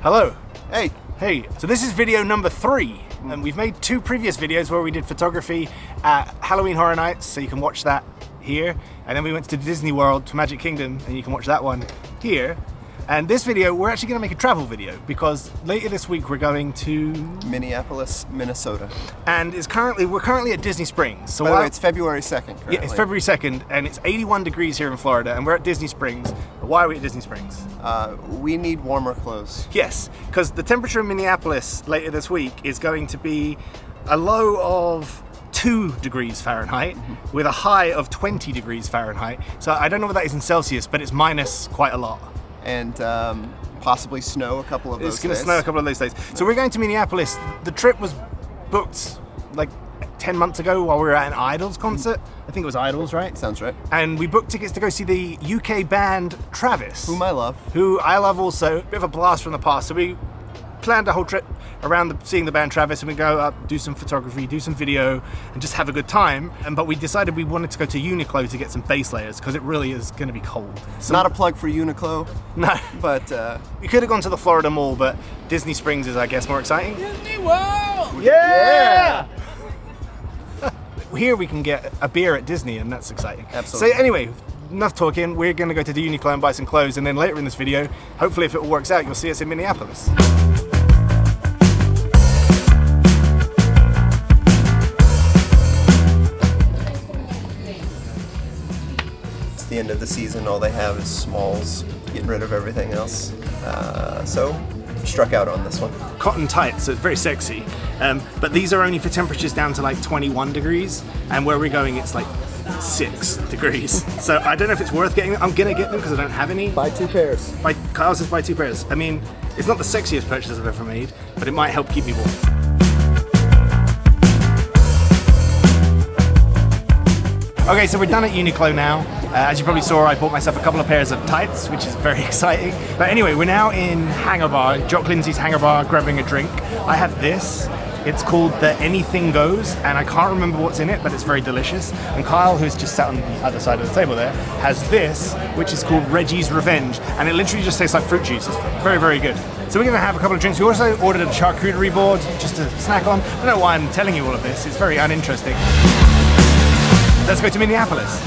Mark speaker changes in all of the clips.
Speaker 1: Hello.
Speaker 2: Hey.
Speaker 1: Hey. So this is video number 3. And we've made 2 previous videos where we did photography at Halloween Horror Nights, so you can watch that here. And then we went to Disney World, to Magic Kingdom, and you can watch that one here. And this video, we're actually going to make a travel video because later this week we're going to
Speaker 2: Minneapolis, Minnesota.
Speaker 1: And we're currently at Disney Springs. So
Speaker 2: by the way, it's February 2nd currently.
Speaker 1: Yeah, it's February 2nd and it's 81 degrees here in Florida and we're at Disney Springs. Why are we at Disney Springs?
Speaker 2: We need warmer clothes.
Speaker 1: Yes, because the temperature in Minneapolis later this week is going to be a low of 2 degrees Fahrenheit with a high of 20 degrees Fahrenheit. So I don't know what that is in Celsius, but it's minus quite a lot.
Speaker 2: And possibly snow a couple of those days.
Speaker 1: It's going to snow a couple of those days. So we're going to Minneapolis. The trip was booked like 10 months ago while we were at an Idols concert. I think it was Idols, right?
Speaker 2: Sounds right.
Speaker 1: And we booked tickets to go see the UK band Travis.
Speaker 2: Whom I love.
Speaker 1: Who I love also. Bit of a blast from the past. So we planned a whole trip around seeing the band Travis, and we go up, do some photography, do some video, and just have a good time. But we decided we wanted to go to Uniqlo to get some base layers because it really is going to be cold.
Speaker 2: So, not a plug for Uniqlo. No. But
Speaker 1: we could have gone to the Florida Mall, but Disney Springs is, I guess, more exciting.
Speaker 3: Disney World!
Speaker 1: Yeah! Here we can get a beer at Disney, and that's exciting.
Speaker 2: Absolutely.
Speaker 1: So anyway, enough talking. We're going to go to the Uniqlo and buy some clothes, and then later in this video, hopefully if it all works out, you'll see us in Minneapolis.
Speaker 2: The end of the season, all they have is smalls, getting rid of everything else. So struck out on this one.
Speaker 1: Cotton tights, so it's very sexy. But these are only for temperatures down to like 21 degrees, and where we're going it's like 6 degrees. So I don't know if it's worth getting them. I'm gonna get them because I don't have any.
Speaker 2: Buy 2 pairs.
Speaker 1: Kyle says buy 2 pairs. I mean, it's not the sexiest purchase I've ever made, but it might help keep me warm. Okay, so we're done at Uniqlo now. As you probably saw, I bought myself a couple of pairs of tights, which is very exciting. But anyway, we're now in Hangar Bar, Jock Lindsay's Hangar Bar, grabbing a drink. I have this. It's called the Anything Goes, and I can't remember what's in it, but it's very delicious. And Kyle, who's just sat on the other side of the table there, has this, which is called Reggie's Revenge, and it literally just tastes like fruit juice. It's very, very good. So we're gonna have a couple of drinks. We also ordered a charcuterie board just to snack on. I don't know why I'm telling you all of this. It's very uninteresting. Let's go to Minneapolis.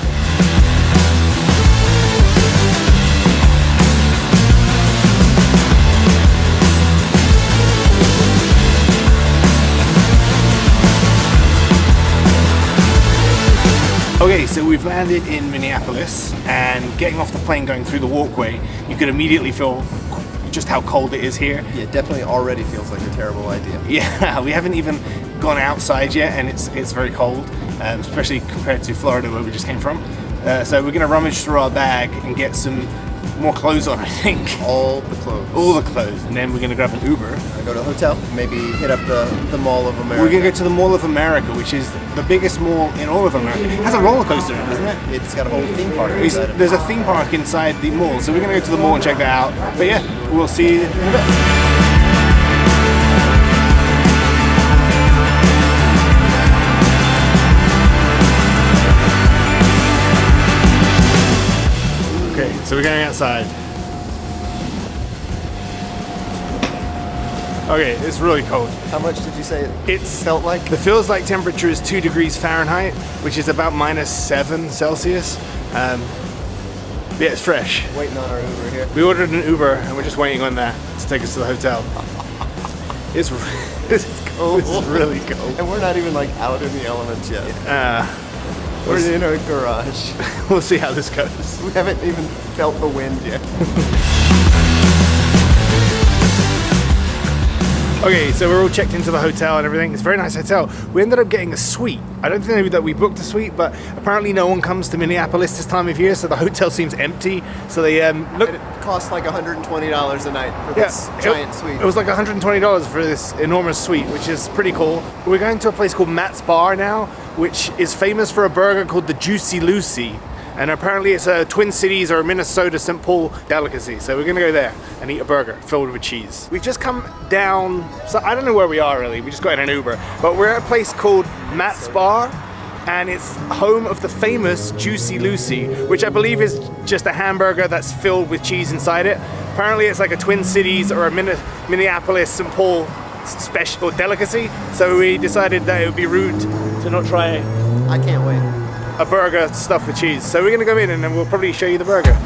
Speaker 1: Okay, so we've landed in Minneapolis, and getting off the plane going through the walkway, you could immediately feel just how cold it is here.
Speaker 2: Yeah, definitely already feels like a terrible idea.
Speaker 1: Yeah, we haven't even gone outside yet, and it's very cold, especially compared to Florida where we just came from. So we're gonna rummage through our bag and get some more clothes on, I think.
Speaker 2: All the clothes.
Speaker 1: All the clothes, and then we're gonna grab an Uber.
Speaker 2: Go to the hotel, maybe hit up the Mall of America.
Speaker 1: We're gonna go to the Mall of America, which is the biggest mall in all of America. It has a roller coaster in it, doesn't it?
Speaker 2: It's got a whole theme park inside it.
Speaker 1: There's a theme park inside the mall, so we're gonna go to the mall and check that out. But yeah, we'll see you in a bit. So we're going outside. Okay, it's really cold.
Speaker 2: How much did you say it felt like?
Speaker 1: The feels like temperature is 2 degrees Fahrenheit, which is about -7 Celsius. Yeah, it's fresh.
Speaker 2: Waiting on our Uber here.
Speaker 1: We ordered an Uber and we're just waiting on that to take us to the hotel. It's cold. It's really cold.
Speaker 2: And we're not even like out in the elements yet. We're in a garage.
Speaker 1: We'll see how this goes.
Speaker 2: We haven't even felt the wind yet.
Speaker 1: Okay, so we're all checked into the hotel and everything. It's a very nice hotel. We ended up getting a suite. I don't think that we booked a suite, but apparently no one comes to Minneapolis this time of year, so the hotel seems empty. So they look.
Speaker 2: It costs like $120 a night for this giant suite.
Speaker 1: It was like $120 for this enormous suite, which is pretty cool. We're going to a place called Matt's Bar now, which is famous for a burger called the Juicy Lucy. And apparently it's a Twin Cities or a Minnesota St. Paul delicacy. So we're gonna go there and eat a burger filled with cheese. We've just come down, so I don't know where we are really. We just got in an Uber, but we're at a place called Matt's Bar, and it's home of the famous Juicy Lucy, which I believe is just a hamburger that's filled with cheese inside it. Apparently it's like a Twin Cities or a Minneapolis St. Paul special delicacy, so we decided that it would be rude to not try
Speaker 2: I can't wait.
Speaker 1: a burger stuffed with cheese. So we're gonna go in and then we'll probably show you the burger.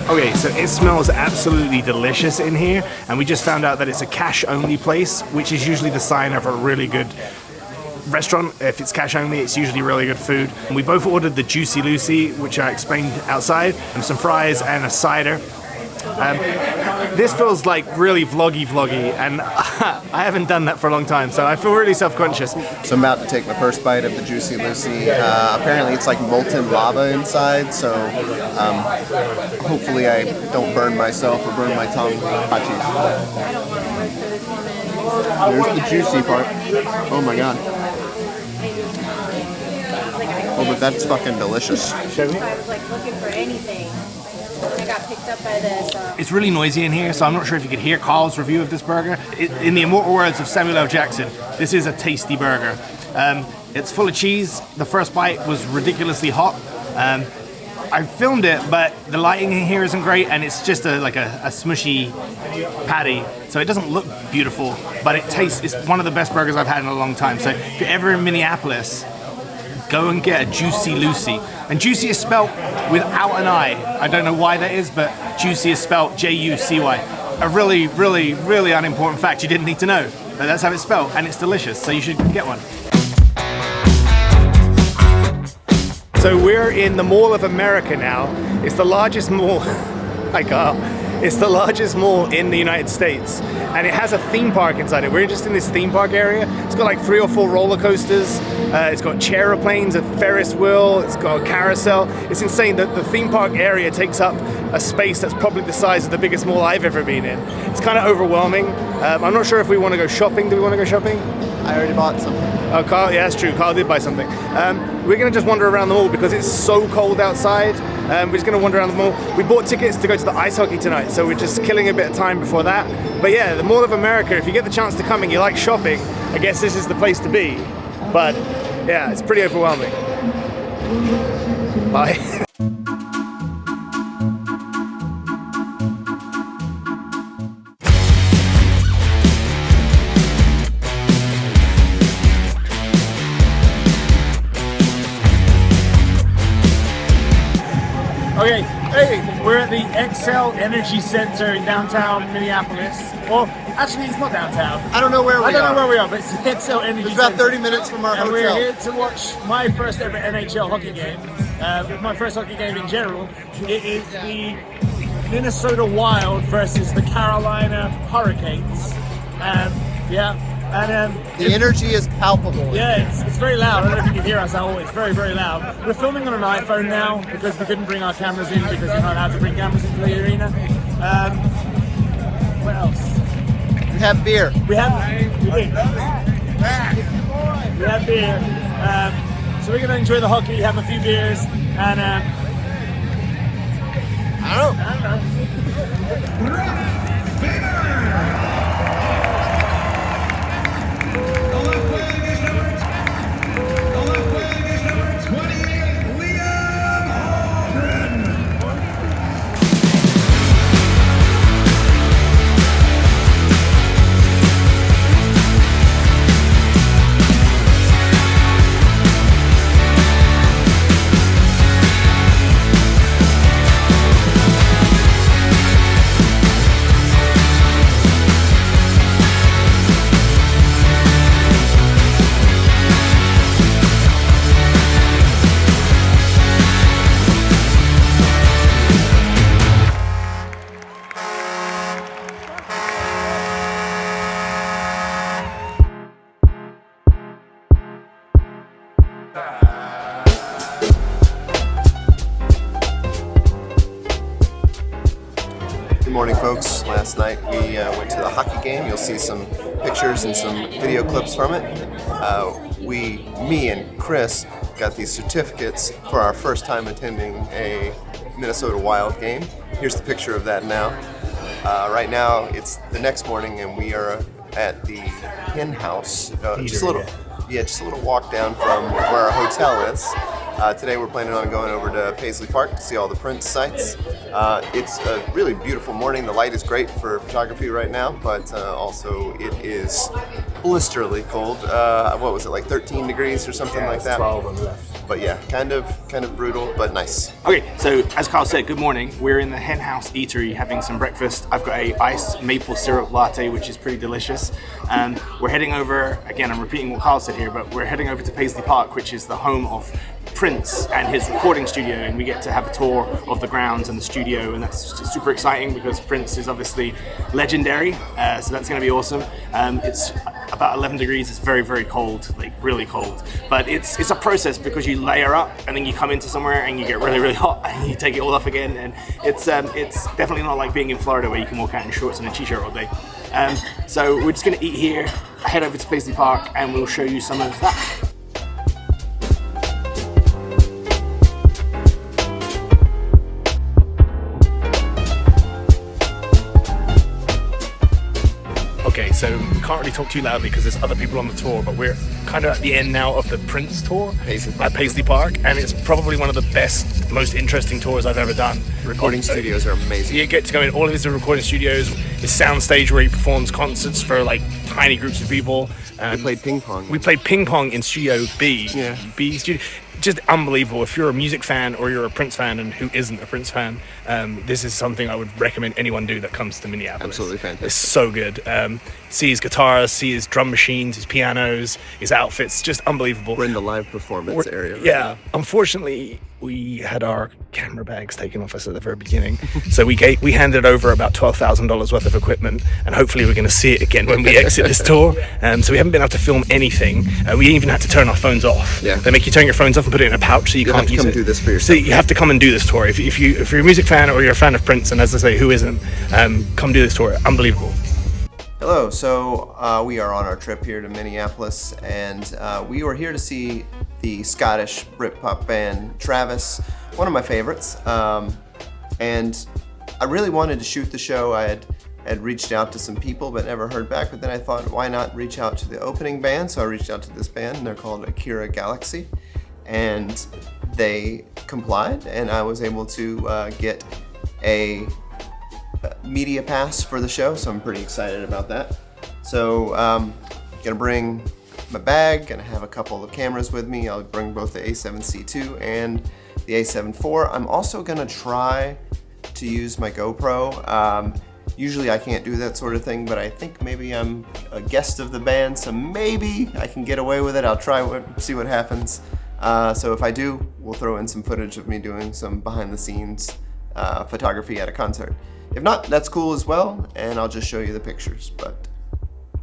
Speaker 1: Okay, so it smells absolutely delicious in here, and we just found out that it's a cash-only place, which is usually the sign of a really good restaurant. If it's cash only, it's usually really good food. And we both ordered the Juicy Lucy, which I explained outside, and some fries and a cider. This feels like really vloggy, and I haven't done that for a long time, so I feel really self-conscious.
Speaker 2: So I'm about to take my first bite of the Juicy Lucy. Apparently it's like molten lava inside, so hopefully I don't burn myself or burn my tongue. Hot cheese. There's the juicy part. Oh my god. Oh, but that's fucking delicious.
Speaker 1: Show me.
Speaker 3: I was like looking for anything. I got picked up by this.
Speaker 1: It's really noisy in here, so I'm not sure if you could hear Carl's review of this burger. In the immortal words of Samuel L. Jackson, this is a tasty burger. It's full of cheese. The first bite was ridiculously hot. I filmed it, but the lighting in here isn't great, and it's just like a smushy patty, so it doesn't look beautiful, but it's one of the best burgers I've had in a long time. So if you're ever in Minneapolis, go and get a Juicy Lucy. And Juicy is spelt without an I. I don't know why that is, but Juicy is spelt J-U-C-Y. A really, really, really unimportant fact you didn't need to know, but that's how it's spelled, and it's delicious, so you should get one. So we're in the Mall of America now. It's the largest mall, hi Carl. It's the largest mall in the United States, and it has a theme park inside it. We're just in this theme park area. It's got like 3 or 4 roller coasters. It's got chairplanes, a Ferris wheel. It's got a carousel. It's insane that the theme park area takes up a space that's probably the size of the biggest mall I've ever been in. It's kind of overwhelming. I'm not sure if we want to go shopping. Do we want to go shopping?
Speaker 2: I already bought something.
Speaker 1: Oh, Carl, yeah, that's true. Carl did buy something. We're going to just wander around the mall because it's so cold outside. We're just going to wander around the mall. We bought tickets to go to the ice hockey tonight, so we're just killing a bit of time before that. But yeah, the Mall of America, if you get the chance to come and you like shopping, I guess this is the place to be. But yeah, it's pretty overwhelming. Bye. Okay, hey, we're at the Excel Energy Center in downtown Minneapolis. Well, actually, it's not downtown.
Speaker 2: I don't know where we are.
Speaker 1: I don't know where we are, but it's the Excel Energy
Speaker 2: It's about
Speaker 1: Center.
Speaker 2: 30 minutes from our
Speaker 1: And
Speaker 2: hotel.
Speaker 1: we're here to watch my first ever NHL hockey game. My first hockey game in general. It is the Minnesota Wild versus the Carolina Hurricanes.
Speaker 2: The energy is palpable.
Speaker 1: Yeah, it's very loud. I don't know if you can hear us at all. It's very, very loud. We're filming on an iPhone now because we couldn't bring our cameras in because you're not allowed to bring cameras into the arena. What else?
Speaker 2: We have beer.
Speaker 1: We have beer. So we're going to enjoy the hockey, have a few beers, and
Speaker 2: I don't know. Good morning, folks. Last night we went to the hockey game. You'll see some pictures and some video clips from it. Me and Chris got these certificates for our first time attending a Minnesota Wild game. Here's the picture of that now. Right now, it's the next morning, and we are at the Hen House. Just a little walk down from where our hotel is. Today we're planning on going over to Paisley Park to see all the Prince sites. It's a really beautiful morning. The light is great for photography right now, but also it is blisterly cold. What was it, like 13 degrees or something like that?
Speaker 1: 12 on the left.
Speaker 2: But yeah, kind of brutal, but nice.
Speaker 1: Okay, so as Carl said, good morning. We're in the Hen House Eatery having some breakfast. I've got a iced maple syrup latte, which is pretty delicious. We're heading over, again, I'm repeating what Carl said here, but we're heading over to Paisley Park, which is the home of Prince and his recording studio, and we get to have a tour of the grounds and the studio, and that's super exciting because Prince is obviously legendary, so that's going to be awesome. It's about 11 degrees. It's very, very cold, like really cold, but it's a process because you layer up and then you come into somewhere and you get really, really hot and you take it all off again, and it's definitely not like being in Florida where you can walk out in shorts and a t-shirt all day. So we're just going to eat here, head over to Paisley Park, and we'll show you some of that. Okay, so we can't really talk too loudly because there's other people on the tour, but we're kind of at the end now of the Prince tour at Paisley Park, and it's probably one of the best, most interesting tours I've ever done.
Speaker 2: Recording studios are amazing.
Speaker 1: You get to go in all of his recording studios, his soundstage where he performs concerts for like tiny groups of people.
Speaker 2: We played ping pong.
Speaker 1: We played ping pong in Studio B.
Speaker 2: Yeah.
Speaker 1: B Studio. Just unbelievable. If you're a music fan or you're a Prince fan, and who isn't a Prince fan, this is something I would recommend anyone do that comes to Minneapolis.
Speaker 2: Absolutely fantastic.
Speaker 1: It's so good. See his guitars, see his drum machines, his pianos, his outfits, just unbelievable.
Speaker 2: We're in the live performance area. Right
Speaker 1: yeah.
Speaker 2: now.
Speaker 1: Unfortunately, we had our camera bags taken off us at the very beginning, so we handed over about $12,000 worth of equipment, and hopefully we're going to see it again when we exit this tour. So we haven't been able to film anything. We even had to turn our phones off.
Speaker 2: Yeah.
Speaker 1: They make you turn your phones off and put it in a pouch so you can't use it.
Speaker 2: You have to come do this for yourself.
Speaker 1: So you have to come and do this tour. If you're a music fan or you're a fan of Prince, and as I say, who isn't, come do this tour. Unbelievable.
Speaker 2: Hello, so we are on our trip here to Minneapolis, and we were here to see the Scottish Britpop band Travis, one of my favorites, and I really wanted to shoot the show. I had reached out to some people but never heard back, but then I thought, why not reach out to the opening band? So I reached out to this band, and they're called Akira Galaxy, and they complied, and I was able to get a media pass for the show, so I'm pretty excited about that. So gonna bring my bag, gonna have a couple of cameras with me. I'll bring both the A7C II and the A7 IV. I'm also gonna try to use my GoPro. Usually I can't do that sort of thing, but I think maybe I'm a guest of the band, so maybe I can get away with it. I'll try see what happens. So if I do, we'll throw in some footage of me doing some behind the scenes photography at a concert. If not, that's cool as well, and I'll just show you the pictures. But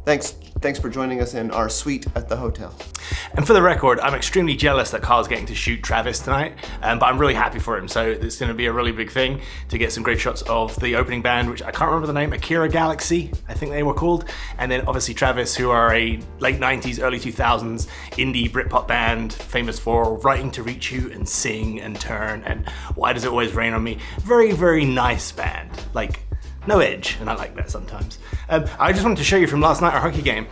Speaker 2: thanks for joining us in our suite at the hotel.
Speaker 1: And for the record, I'm extremely jealous that Carl's getting to shoot Travis tonight, but I'm really happy for him. So it's going to be a really big thing to get some great shots of the opening band, which I can't remember the name, Akira Galaxy, I think they were called. And then obviously Travis, who are a late 90s, early 2000s indie Britpop band, famous for Writing to Reach You and Sing and Turn and Why Does It Always Rain on Me? Very, very nice band. Like, no edge, and I like that sometimes. I just wanted to show you from last night, our hockey game,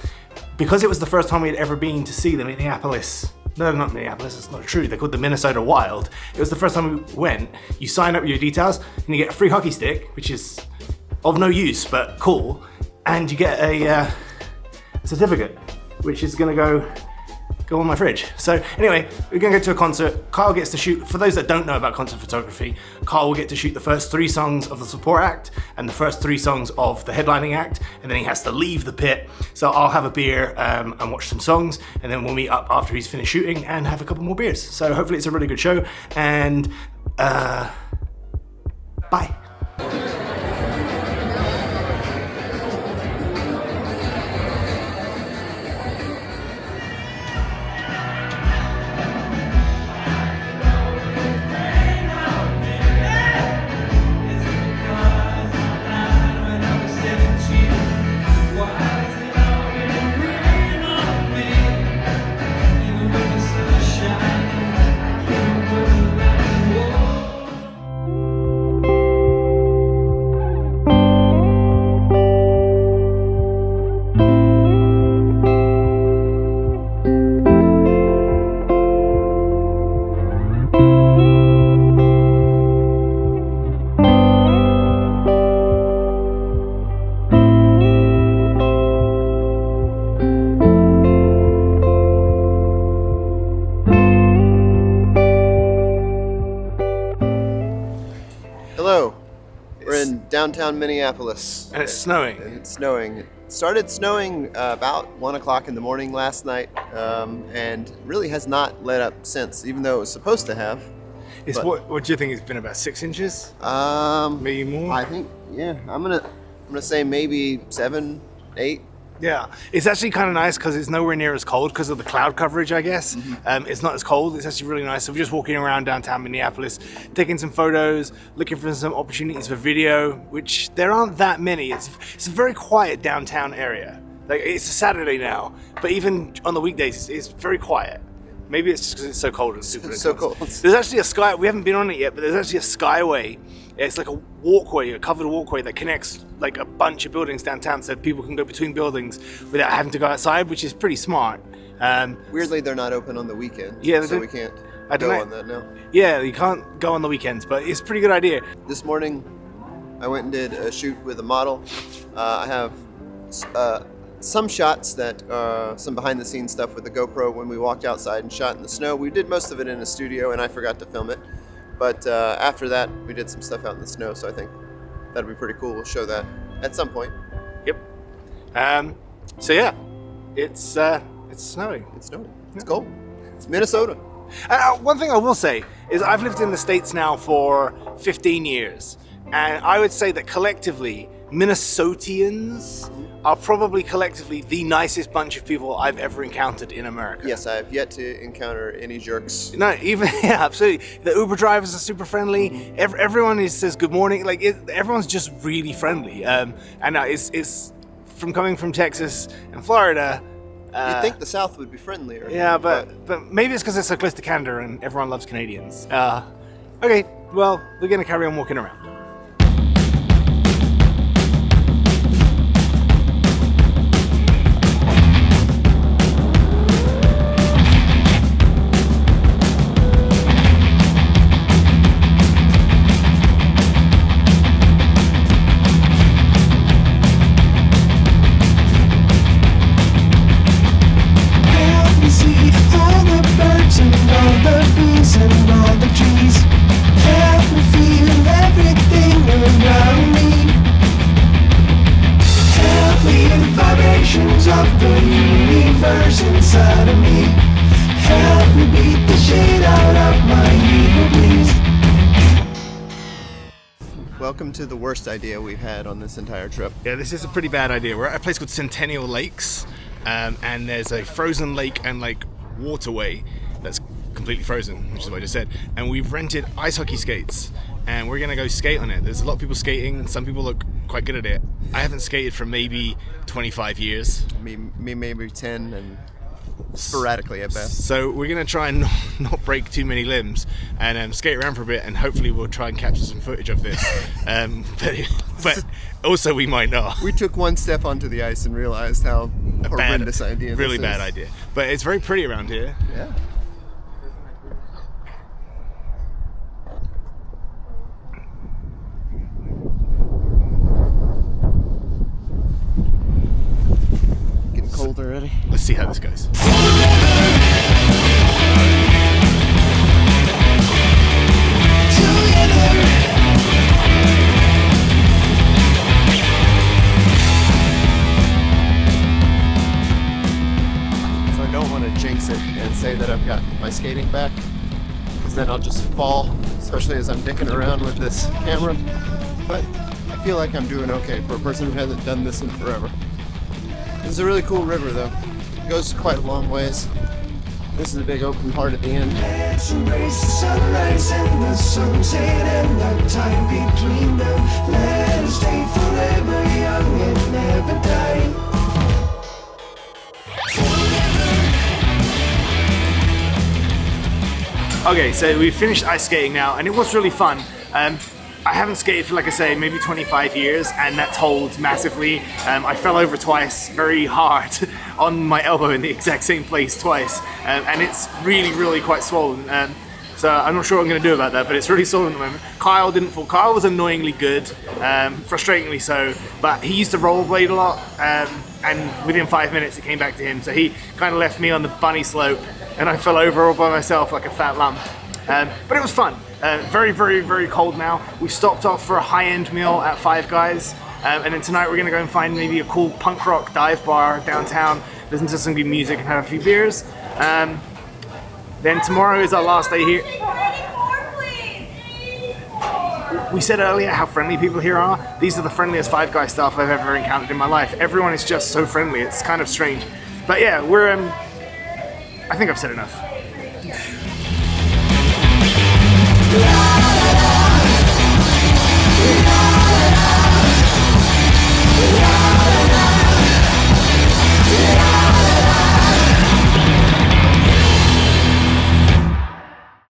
Speaker 1: because it was the first time we had ever been to see the Minneapolis. No, not Minneapolis, that's not true. They're called the Minnesota Wild. It was the first time we went. You sign up your details, and you get a free hockey stick, which is of no use, but cool. And you get a certificate, which is gonna go on my fridge. So anyway, we're gonna go to a concert. Carl gets to shoot, for those that don't know about concert photography, Carl will get to shoot the first 3 songs of the support act and the first 3 songs of the headlining act, and then he has to leave the pit. So I'll have a beer and watch some songs, and then we'll meet up after he's finished shooting and have a couple more beers. So hopefully it's a really good show, and bye.
Speaker 2: downtown Minneapolis.
Speaker 1: And it's snowing.
Speaker 2: And it's snowing. It started snowing about 1 o'clock in the morning last night, and really has not let up since, even though it was supposed to have.
Speaker 1: It's what do you think? It's been about 6 inches? Maybe more?
Speaker 2: I think, yeah. I'm gonna say maybe 7, 8.
Speaker 1: Yeah, it's actually kind of nice because it's nowhere near as cold because of the cloud coverage, I guess. It's not as cold. It's actually really nice. So we're just walking around downtown Minneapolis, taking some photos, looking for some opportunities for video, which there aren't that many. It's a very quiet downtown area. Like, it's a Saturday now, but even on the weekdays, it's very quiet. Maybe it's just because it's so cold and super
Speaker 2: so
Speaker 1: intense.
Speaker 2: cold.
Speaker 1: There's actually we haven't been on it yet, but there's actually a skyway. It's like a walkway, a covered walkway that connects like a bunch of buildings downtown so people can go between buildings without having to go outside, which is pretty smart.
Speaker 2: Weirdly, they're not open on the weekend.
Speaker 1: Yeah,
Speaker 2: so we can't
Speaker 1: I don't
Speaker 2: go
Speaker 1: know.
Speaker 2: on that now.
Speaker 1: Yeah, you can't go on the weekends, but it's a pretty good idea.
Speaker 2: This morning, I went and did a shoot with a model. I have some shots that some behind the scenes stuff with the GoPro when we walked outside and shot in the snow. We did most of it in a studio and I forgot to film it. But after that, we did some stuff out in the snow, so I think that'd be pretty cool. We'll show that at some point.
Speaker 1: Yep. So yeah, it's snowing.
Speaker 2: It's snowing. It's cold. It's Minnesota.
Speaker 1: One thing I will say is I've lived in the States now for 15 years, and I would say that collectively, Minnesotians are probably collectively the nicest bunch of people I've ever encountered in America.
Speaker 2: Yes, I have yet to encounter any jerks.
Speaker 1: No, even yeah, absolutely. The Uber drivers are super friendly. Everyone says good morning. Like everyone's just really friendly. And it's from coming from Texas and Florida.
Speaker 2: You'd think the South would be friendlier.
Speaker 1: Yeah, but maybe it's because it's so close to Canada and everyone loves Canadians. Okay, well, we're gonna carry on walking around.
Speaker 4: Of the universe inside of me, help me beat the shit out of my ego, please.
Speaker 2: Welcome to the worst idea we've had on this entire trip.
Speaker 1: Yeah, this is a pretty bad idea. We're at a place called Centennial Lakes, and there's a frozen lake and like waterway that's completely frozen, which is what I just said. And we've rented ice hockey skates, and we're gonna go skate on it. There's a lot of people skating. Some people look quite good at it. I haven't skated for maybe 25 years.
Speaker 2: Me maybe 10, and sporadically at best.
Speaker 1: So we're gonna try and not break too many limbs and skate around for a bit, and hopefully we'll try and capture some footage of this. But also we might not.
Speaker 2: We took one step onto the ice and realized how horrendous idea this
Speaker 1: really
Speaker 2: is.
Speaker 1: bad idea. But it's very pretty around here.
Speaker 2: Yeah. Getting cold already.
Speaker 1: Let's see how this goes.
Speaker 2: So I don't want to jinx it and say that I've got my skating back, because then I'll just fall, especially as I'm dicking around with this camera. But I feel like I'm doing okay for a person who hasn't done this in forever. This is a really cool river though. It goes quite a long ways. This is a big open part at the end.
Speaker 4: Let's embrace the sunrise and the sunset and the time between them. Let us stay forever young and never die.
Speaker 1: Okay, so we finished ice skating now, and it was really fun. I haven't skated for, like I say, maybe 25 years, and that told massively. I fell over twice very hard on my elbow in the exact same place twice, and it's really, really quite swollen. So I'm not sure what I'm going to do about that, but it's really swollen at the moment. Kyle didn't fall. Kyle was annoyingly good, frustratingly so, but he used to rollerblade a lot, and within 5 minutes it came back to him. So he kind of left me on the bunny slope, and I fell over all by myself like a fat lump. But it was fun. Very, very, very cold now. We stopped off for a high-end meal at Five Guys, and then tonight we're gonna go and find maybe a cool punk rock dive bar downtown, listen to some good music and have a few beers. Then tomorrow is our last day here. We said earlier how friendly people here are. These are the friendliest Five Guys staff I've ever encountered in my life. Everyone is just so friendly. It's kind of strange. But yeah, we're I think I've said enough.